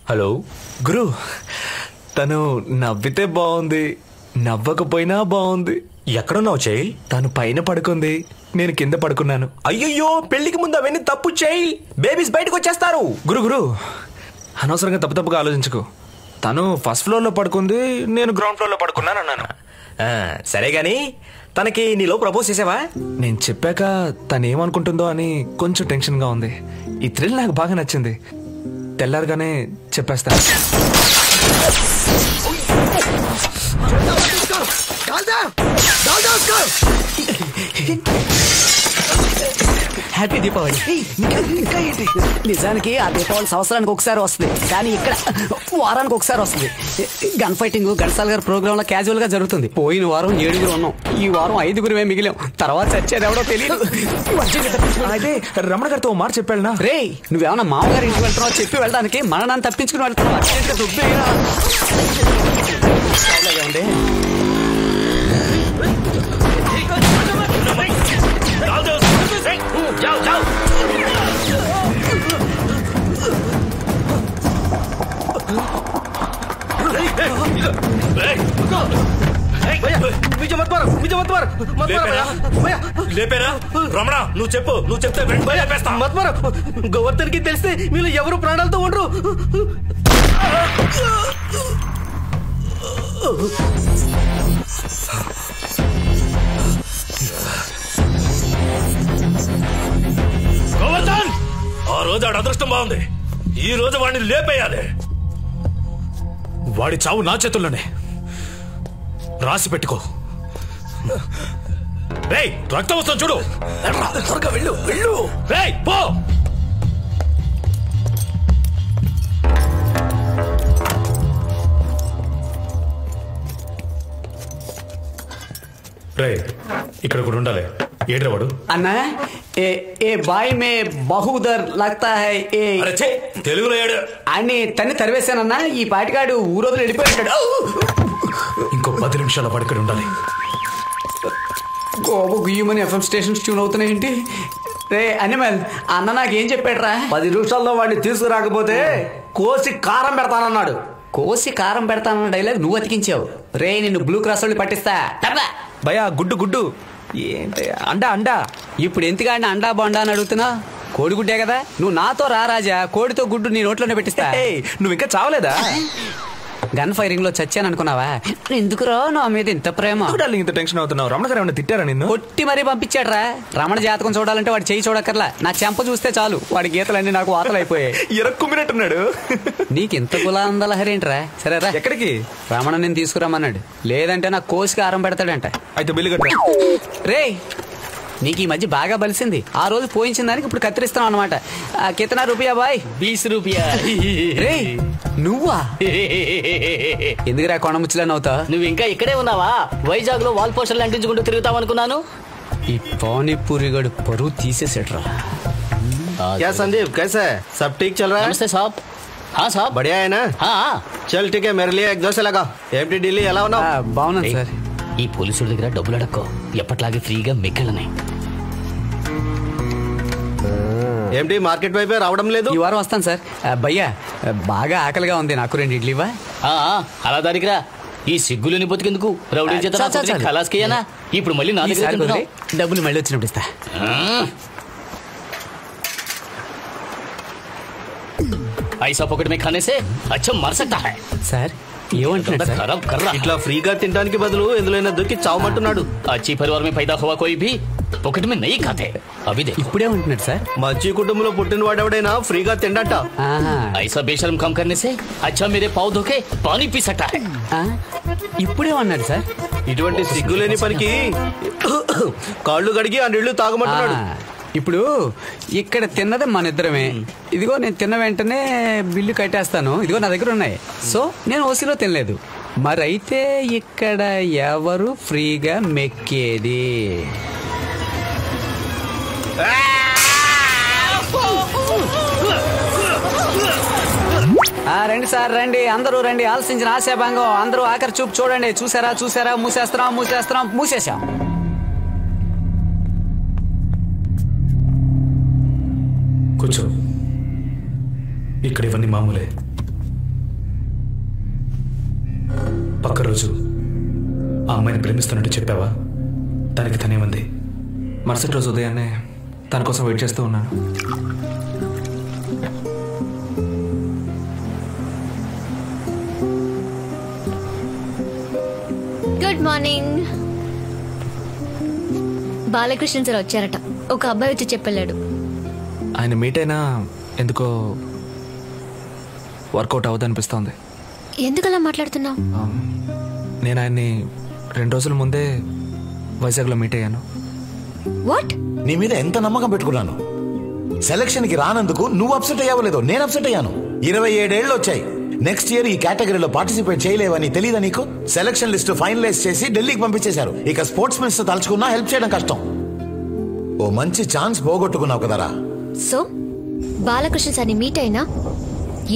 Hello గురు, తను నవ్వితే బాగుంది, నవ్వకపోయినా బాగుంది. ఎక్కడున్నావు చెయ్యి? తను పైన పడుకుంది, నేను కింద పడుకున్నాను. అయ్యయ్యో, పెళ్లికి ముందు అవన్నీ తప్పు చెయ్యి. బేబీస్ బయటకు వచ్చేస్తారు. గురు అనవసరంగా తప్పుగా ఆలోచించుకో. తను ఫస్ట్ ఫ్లోర్ లో పడుకుంది, నేను గ్రౌండ్ ఫ్లోర్ లో పడుకున్నాను అన్నాను. సరే గాని తనకి నీలో ప్రపోజ్ చేసావా? నేను చెప్పాక తను ఏమనుకుంటుందో అని కొంచెం టెన్షన్ గా ఉంది. ఈ థ్రిల్ నాకు బాగా నచ్చింది. తెల్లారగానే చెప్పేస్తా. హ్యాపీ దీపావళి. నిజానికి ఆ దీపావళి సంవత్సరానికి ఒకసారి వస్తుంది, కానీ ఇక్కడ వారానికి ఒకసారి వస్తుంది. గన్ ఫైటింగ్ ఘంటసాల గారి ప్రోగ్రామ్ లో క్యాజువల్ గా జరుగుతుంది. పోయిన వారం 7 ఉన్నాం, ఈ వారం 5 మిగిలాం. తర్వాత చచ్చేది ఎవడో తెలియదు. అదే రమణ గారితో మాట చెప్పాడునా? రే, నువ్వేమన్నా మామగారి ఇంటికి వెళ్తున్నావు చెప్పి వెళ్ళడానికి మననాన్ని తప్పించుకుని వెళ్తున్నావు. లేపేరా రమణ, నువ్వు చెప్పు. నువ్వు చెప్తే గోవర్ధన్ కి తెలిస్తే మీరు ఎవరు ప్రాణాలతో ఉండరు. గోవర్ధన్, ఆ రోజు ఆడ అదృష్టం బాగుంది. ఈ రోజు వాడిని లేపేయాలి. వాడి చావు నా చేతుల్లోనే. రాసి పెట్టుకో. రేయ్, రక్తం వస్తాం చూడు. త్వరగా వెళ్ళు. రేయ్, పో. రేయ్, ఇక్కడ కూడా ఉండాలి. ఏడ్రా వాడు? అన్నా, ఏ బాయ్ మే బహుదర్ లగ్తా హై ఏ తెలుగులో ఏడు అని తన్ని తరివేశానన్నా. ఈ పాటికాడు ఊరోజులు వెళ్ళిపోయాడు. ఇంకో 10 నిమిషాల పడుకొని ఉండాలి. గోబు గుయ్యమని ఎఫ్ఎం స్టేషన్స్ ట్యూన్ అవుతున్నాయేంటి? రే అనిమల్, అన్న నాకేం చెప్పాడురా? 10 నిమిషాల్లో వాడిని తీసుకురాకపోతే కోసి కారం పెడతానన్నాడు. కోసి కారం పెడతానన్న డైలాగ్ నువ్వు అతికించావు. రే, నిన్ను బ్లూ క్రాస్ వాళ్ళు పట్టిస్తా. భయా, గుడ్డు ఏంటి? అండా. ఇప్పుడు ఎందుకంటే అండా బొండా అని అడుగుతున్నా? కోడిగుడ్డే కదా. నువ్వు నాతో రా రాజా, కోడితో గుడ్డు నీ నోట్లోనే పెట్టిస్తా. నువ్వు ఇంకా చావలేదా? గన్ ఫైరింగ్ లో చచ్చాను అనుకున్నావా? ఎందుకురా నా మీద ఇంత ప్రేమ? ఇంత టెన్షన్ అవుతున్నావు? రమణ గారు ఏమైనా తిట్టారా నిన్ను? కొట్టి మరీ పంపించాడ్రా. రమణ జాతకం చూడాలంటే వాడు చేయి చూడక్కర్లా, నా చెంప చూస్తే చాలు వాడి గీతలన్నీ నాకు వాతలైపోయాయి. ఎరక్కుమ్మినట్టున్నాడు. నీకు ఇంత గులాందలహరేంట్రా? సరేరా, ఎక్కడికి? రమణ నేను తీసుకురమ్మన్నాడు. లేదంటే నా కోసికి ఆరం పెడతాడంట. అయితే బిల్లు కట్టరా. రే, నీకు ఈ మధ్య బాగా బలిసింది. ఆ రోజు పోయించిన దానికి ఇప్పుడు కత్తిరిస్తున్నావు అనమాట. కితనా రూపాయా బాయ్? 20 రూపాయా. రే, నువ్వా? ఎందుకురా కొండముచ్చులని అవుతా? నువ్వు ఇంకా ఇక్కడే ఉన్నావా? వైజాగ్ లో వాల్ పోస్టర్లు అంటించుకుంటూ తిరుగుతావు అనుకున్నాను. ఈ పానీపూరి గడు పరువు తీసేసేట్రా. क्या संदीप, कैसा है? सब ठीक चल रहा है? नमस्ते साहब. हाँ साहब, बढ़िया है ना? हाँ. चल ठीक है, मेरे लिए एक 2 से लगा. ఏంటి ఢిల్లీ ఎలా ఉన్నావు? బాగున్నాను సార్. ఈ పోలీసుల దగ్గర డబ్బులు అడక్కో, ఎప్పట్లాగే ఫ్రీగా మిగిలినాయి. ఏంటి మార్కెట్ వైపే రావడం లేదు? ఈ వారం వస్తాను సార్. భయ్యా, బాగా ఆకలిగా ఉంది, నాకు 2 ఇడ్లీవా? అలా దానికిరా. ఈ సిగ్గులని బతికెందుకు? రౌడీ చేత ఖలాస్కేయనా? ఇప్పుడు మళ్ళీ నా దగ్గర డబ్బులు మళ్ళీ వచ్చినప్పుడు ఇస్తా. ఐసా पॉकेट में खाने से अच्छा मर सकता है. సార్ ఏమంటున్నాడు సార్? खराब कर रहा. ఇట్లా ఫ్రీగా తినడానికి బదులు ఎందులోనే దొరికి చావమంటున్నాడు. अच्छी परिवार में पैदा हुआ कोई भी पॉकेट में नहीं खाते. अभी देखो. ఇప్పుడే ఉంటున్నాడు సార్. మంచి కుటుంబంలో పుట్టిన వాడెవడైనా ఫ్రీగా తిండట. ऐसा बेशर्म काम करने से अच्छा मेरे पाव धोके पानी पी सकता है. ఇప్పుడే అన్నాడు సార్. ఇటువంటి సిగ్గులేని పనికి కాళ్ళు గడిగి ఆ నీళ్లు తాగమంటున్నాడు. ఇప్పుడు ఇక్కడ తిన్నది మన ఇద్దరమే. ఇదిగో నేను తిన్న వెంటనే బిల్లు కట్టేస్తాను. ఇదిగో నా దగ్గర ఉన్నాయి. సో నేను ఓసీలో తినలేదు. మరైతే ఇక్కడ ఎవరు ఫ్రీగా మెక్కేది? రండి సార్, రండి, అందరూ రండి. ఆలసించిన ఆశాభంగం. అందరూ ఆఖరి చూపు చూడండి. చూసారా? మూసేస్తాం. కూర్చో. ఇక్కడ ఇవన్నీ మామూలే. పక్క రోజు ఆ అమ్మాయిని ప్రేమిస్తున్నట్టు చెప్పావా? దానికి తనేమంది? మరుసటి రోజు ఉదయాన్నే తన కోసం వెయిట్ చేస్తూ ఉన్నాను. Good morning. బాలకృష్ణ సార్ వచ్చారట. ఒక అబ్బాయి వచ్చి చెప్పెళ్ళాడు. ఆయన మీట్ అయినా ఎందుకో వర్కౌట్ అవ్వదనిపిస్తోంది. ఎందుకలా మాట్లాడుతున్నావు? నేను ఆయన్ని 2 రోజుల ముందే వైజాగ్లో మీట్ అయ్యాను. వాట్? నీ మీద ఎంత నమ్మకం పెట్టుకున్నాను. సెలక్షన్ కి రానందుకు నువ్వు అప్సెట్ అయ్యావలేదో నేను అప్సెట్ అయ్యాను. 27 ఏళ్ళు వచ్చాయి. నెక్స్ట్ ఇయర్ ఈ కేటగిరీలో పార్టిసిపేట్ చేయలేవని తెలీదా నీకు? సెలక్షన్ లిస్ట్ ఫైనలైజ్ చేసి ఢిల్లీకి పంపించేశారు. ఇక స్పోర్ట్స్ మినిస్టర్ తలుచుకున్నా హెల్ప్ చేయడం కష్టం. ఓ మంచి ఛాన్స్ పోగొట్టుకున్నావు కదరా. సో బాలకృష్ణ సార్ని మీట్ అయినా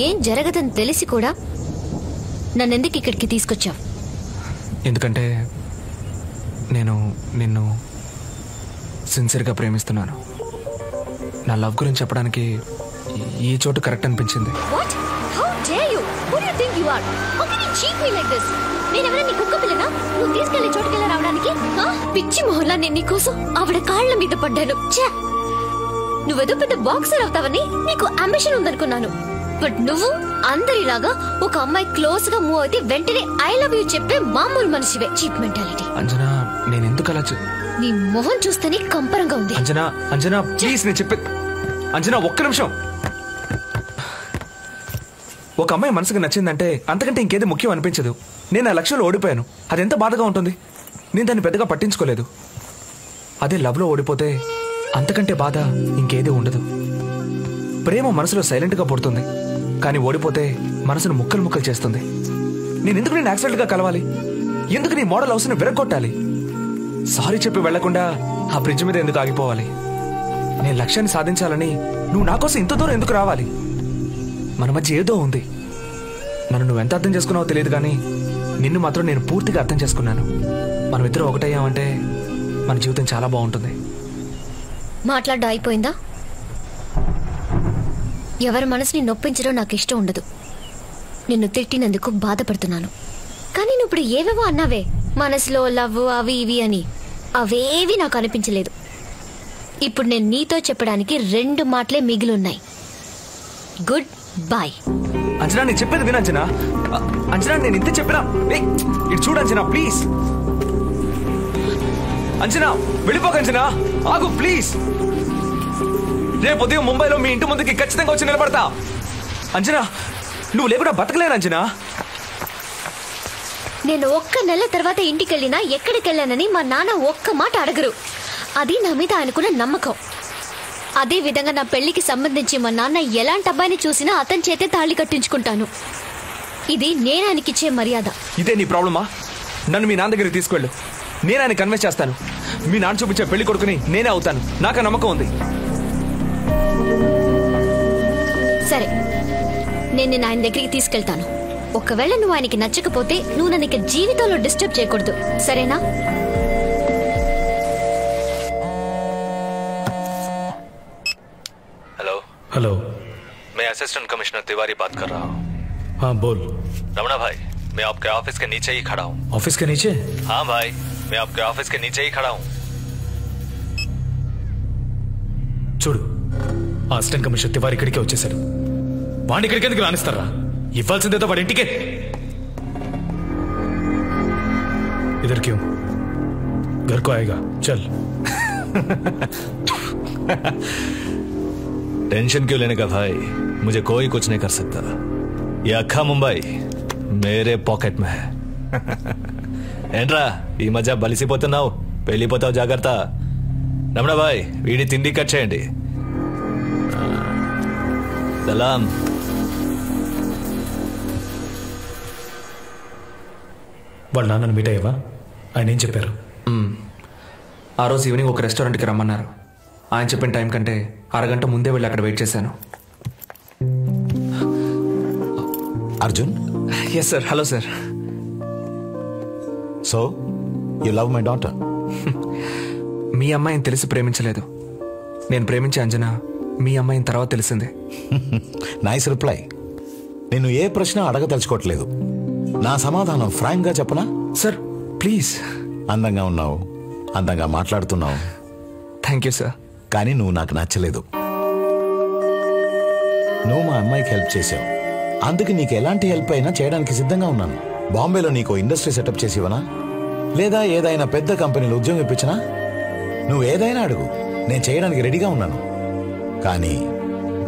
ఏం జరగదని తెలిసి కూడా నన్నెందుకు ఇక్కడికి తీసుకొచ్చావు? ఎందుకంటే నేను నిన్ను సిన్సియర్గా ప్రేమిస్తున్నాను. నా లవ్ గురించి చెప్పడానికి ఈ చోటు కరెక్ట్ అనిపించింది. What? How dare you? Who do you think you are? How can you cheat me like this? నేనెవరైనా నీ కుక్క పిల్లనా? నువ్వు తీసుకెళ్లే చోటుకెళ్ళి రావడానికి? పిచ్చి మొహల్లా నేను నీకోసం ఆవిడ కాళ్ల మీద పడ్డాను. నువ్వేదో పెద్ద బాక్సర్ అవుతావని నీకు అంబిషన్ ఉందనుకున్నాను. బట్ నువ్వు అందరిలాగా ఒక అమ్మాయి క్లోజ్ గా మూవ్ అయితే వెంటనే ఐ లవ్ యూ చెప్పే మామూలు మనిషివే. Cheap mentality. అంజనా, నేను ఎందుకు అలా నీ మొహం చూస్తేనే కంపరంగా ఉంది. అంజనా, అంజనా ప్లీజ్, నేను చెప్పే. అంజనా ఒక్క నిమిషం. ఒక అమ్మాయి మనసుకు నచ్చిందంటే అంతకంటే ఇంకేది ముఖ్యం అనిపించదు. నేను ఆ లక్ష్యంలో ఓడిపోయాను. అది ఎంత బాధగా ఉంటుంది. నేను దాన్ని పెద్దగా పట్టించుకోలేదు. అదే లవ్లో ఓడిపోతే అంతకంటే బాధ ఇంకేది ఉండదు. ప్రేమ మనసులో సైలెంట్గా పుడుతుంది, కానీ ఓడిపోతే మనసును ముక్కలు ముక్కలు చేస్తుంది. నేను ఎందుకు నేను యాక్సిడెంట్గా కలవాలి? ఎందుకు నీ మోడల్ హౌస్ని విరగొట్టాలి? సారీ చెప్పి వెళ్లకుండా ఆ బ్రిడ్జ్ మీద ఎందుకు ఆగిపోవాలి? నేను లక్ష్యాన్ని సాధించాలని నువ్వు నా కోసం ఇంత దూరం ఎందుకు రావాలి? మన మధ్య ఏదో ఉంది. నన్ను నువ్వు ఎంత అర్థం చేసుకున్నావో తెలియదు, కానీ నిన్ను మాత్రం నేను పూర్తిగా అర్థం చేసుకున్నాను. మనం ఇద్దరం ఒకటయ్యామంటే మన జీవితం చాలా బాగుంటుంది. మాట్లాడడం అయిపోయిందా? ఎవరి మనసుని నొప్పించడం నాకు ఇష్టం ఉండదు. నిన్ను తిట్టినందుకు బాధపడుతున్నాను. కానీ నువ్వు ఇప్పుడు ఏవేవో అన్నావే, మనసులో లవ్ అవి ఇవి అని, అవేవి నాకు అనిపించలేదు. ఇప్పుడు నేను నీతో చెప్పడానికి 2 మాటలే మిగిలిన్నాయి. Good bye. అంజనా, నేను చెప్పేది విను అంజనా. అంజనా, నేను ఇంత చెప్పినా ఇటు చూడు అంజనా, ప్లీజ్. అంజనా, వెళ్ళిపోక అంజనా, ఆగు ప్లీజ్. రేపు ఉదయం ముంబైలో మీ ఇంటి ముందుకి ఖచ్చితంగా వచ్చి నిలబడతా. అంజనా, నువ్వు లేకుండా బతకలేను అంజనా. నేను 1 నెల తర్వాత ఇంటికి వెళ్ళినా ఎక్కడికి వెళ్ళానని మా నాన్న ఒక్క మాట అడగరు. అది నా మీద ఆయనకున్న నమ్మకం. అదే విధంగా నా పెళ్లికి సంబంధించి మా నాన్న ఎలాంటి అబ్బాయిని చూసినా అతని చేతే తాళి కట్టించుకుంటాను. ఇది నేను ఆయనకిచ్చే మర్యాద. ఇదే నీ ప్రాబ్లమా? నన్ను మీ నాన్న దగ్గరికి తీసుకెళ్ళు. నేను ఆయన కన్విన్స్ చేస్తాను. మీ నాన్న చూపించే పెళ్లి కొడుకుని నేనే అవుతాను. నాకు నమ్మకం ఉంది. సరే, నేను నిన్ను ఆయన దగ్గరికి తీసుకెళ్తాను. ఒకవేళ నువ్వు ఆయనకి నచ్చకపోతే నువ్వు నన్ను ఇక జీవితంలో డిస్టర్బ్ చేయకూడదు, సరేనా? हेलो हेलो, मैं असिस्टेंट कमिश्नर तिवारी बात कर रहा हूँ. हाँ बोल. रमणा भाई, मैं आपके ऑफिस के नीचे ही खड़ा हूँ. ऑफिस के नीचे? हाँ भाई, मैं आपके ऑफिस के नीचे ही खड़ा हूँ. చూడు, అసిస్టెంట్ కమిషనర్ తివారి ఇక్కడికే వచ్చేసాడు. వాడిని ఇక్కడికి ఎందుకు రానిస్తారా? ఇవ్వాల్సిందేదో వాడి ఇంటికే. इधर क्यों? घर को आएगा, चल. टेंशन क्यों लेने का भाई? मुझे कोई कुछ नहीं कर सकता. ये अक्खा मुंबई मेरे पॉकेट में है. ఏంట్రా ఈ మధ్య బలిసిపోతున్నావు? పెళ్ళిపోతావు, జాగ్రత్త. రమణ భాయ్, వీడి తిండి కట్ చేయండి. సలాం. వాళ్ళ నాన్నను మీట్ అయ్యావా? ఆయన ఏం చెప్పారు? ఆ రోజు ఈవినింగ్ ఒక రెస్టారెంట్కి రమ్మన్నారు. ఆయన చెప్పిన టైం కంటే అరగంట ముందే వెళ్ళి అక్కడ వెయిట్ చేశాను. Arjun? Yes sir. Hello sir. So you love my daughter? మీ అమ్మాయిని తెలిసి ప్రేమించలేదు. నేను ప్రేమించే అంజనా మీ అమ్మాయిని తర్వాత తెలిసిందే. Nice reply. నేను ఏ ప్రశ్న అడగదలుచుకోవట్లేదు. నా సమాధానం ఫ్రాంక్ గా చెప్పనా? Sir please. అందంగా ఉన్నావు, అందంగా మాట్లాడుతున్నావు, థ్యాంక్ యూ సార్. కానీ నువ్వు నాకు నచ్చలేదు. నువ్వు మా అమ్మాయికి హెల్ప్ చేసావు, అందుకు నీకు ఎలాంటి హెల్ప్ అయినా చేయడానికి సిద్ధంగా ఉన్నాను. బాంబేలో నీకు ఇండస్ట్రీ సెటప్ చేసి ఇవ్వనా, లేదా ఏదైనా పెద్ద కంపెనీలో ఉద్యోగం ఇప్పించినా? నువ్వు ఏదైనా అడుగు, నేను చేయడానికి రెడీగా ఉన్నాను. కానీ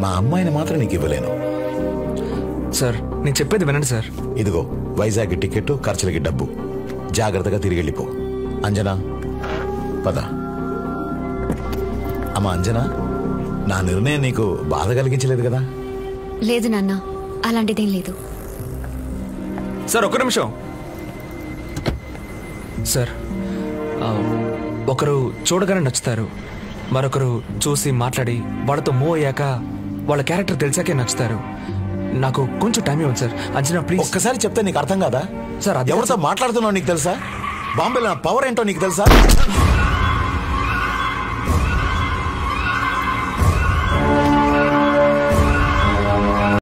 మా అమ్మాయిని మాత్రం నీకు ఇవ్వలేను. సార్ నేను చెప్పేది వినండి సార్. ఇదిగో వైజాగ్ టికెట్, ఖర్చులకి డబ్బు, జాగ్రత్తగా తిరిగి వెళ్ళిపో. అంజనా పద. అమ్మా అంజనా, నా నిర్ణయం నీకు బాధ కలిగించలేదు కదా? లేదు నాన్న, అలాంటిదేం లేదు. సార్ ఒక్క నిమిషం. సార్ ఒకరు చూడగానే నచ్చుతారు, మరొకరు చూసి మాట్లాడి వాళ్ళతో మూవ్ అయ్యాక వాళ్ళ క్యారెక్టర్ తెలిసాకే నచ్చుతారు. నాకు కొంచెం టైం ఇవ్వండి సార్. అంజనా ప్లీజ్. ఒక్కసారి చెప్తే నీకు అర్థం కాదా? సార్ ఎవరితో మాట్లాడుతున్నావు నీకు తెలుసా? బాంబేలో నా పవర్ ఏంటో నీకు తెలుసా?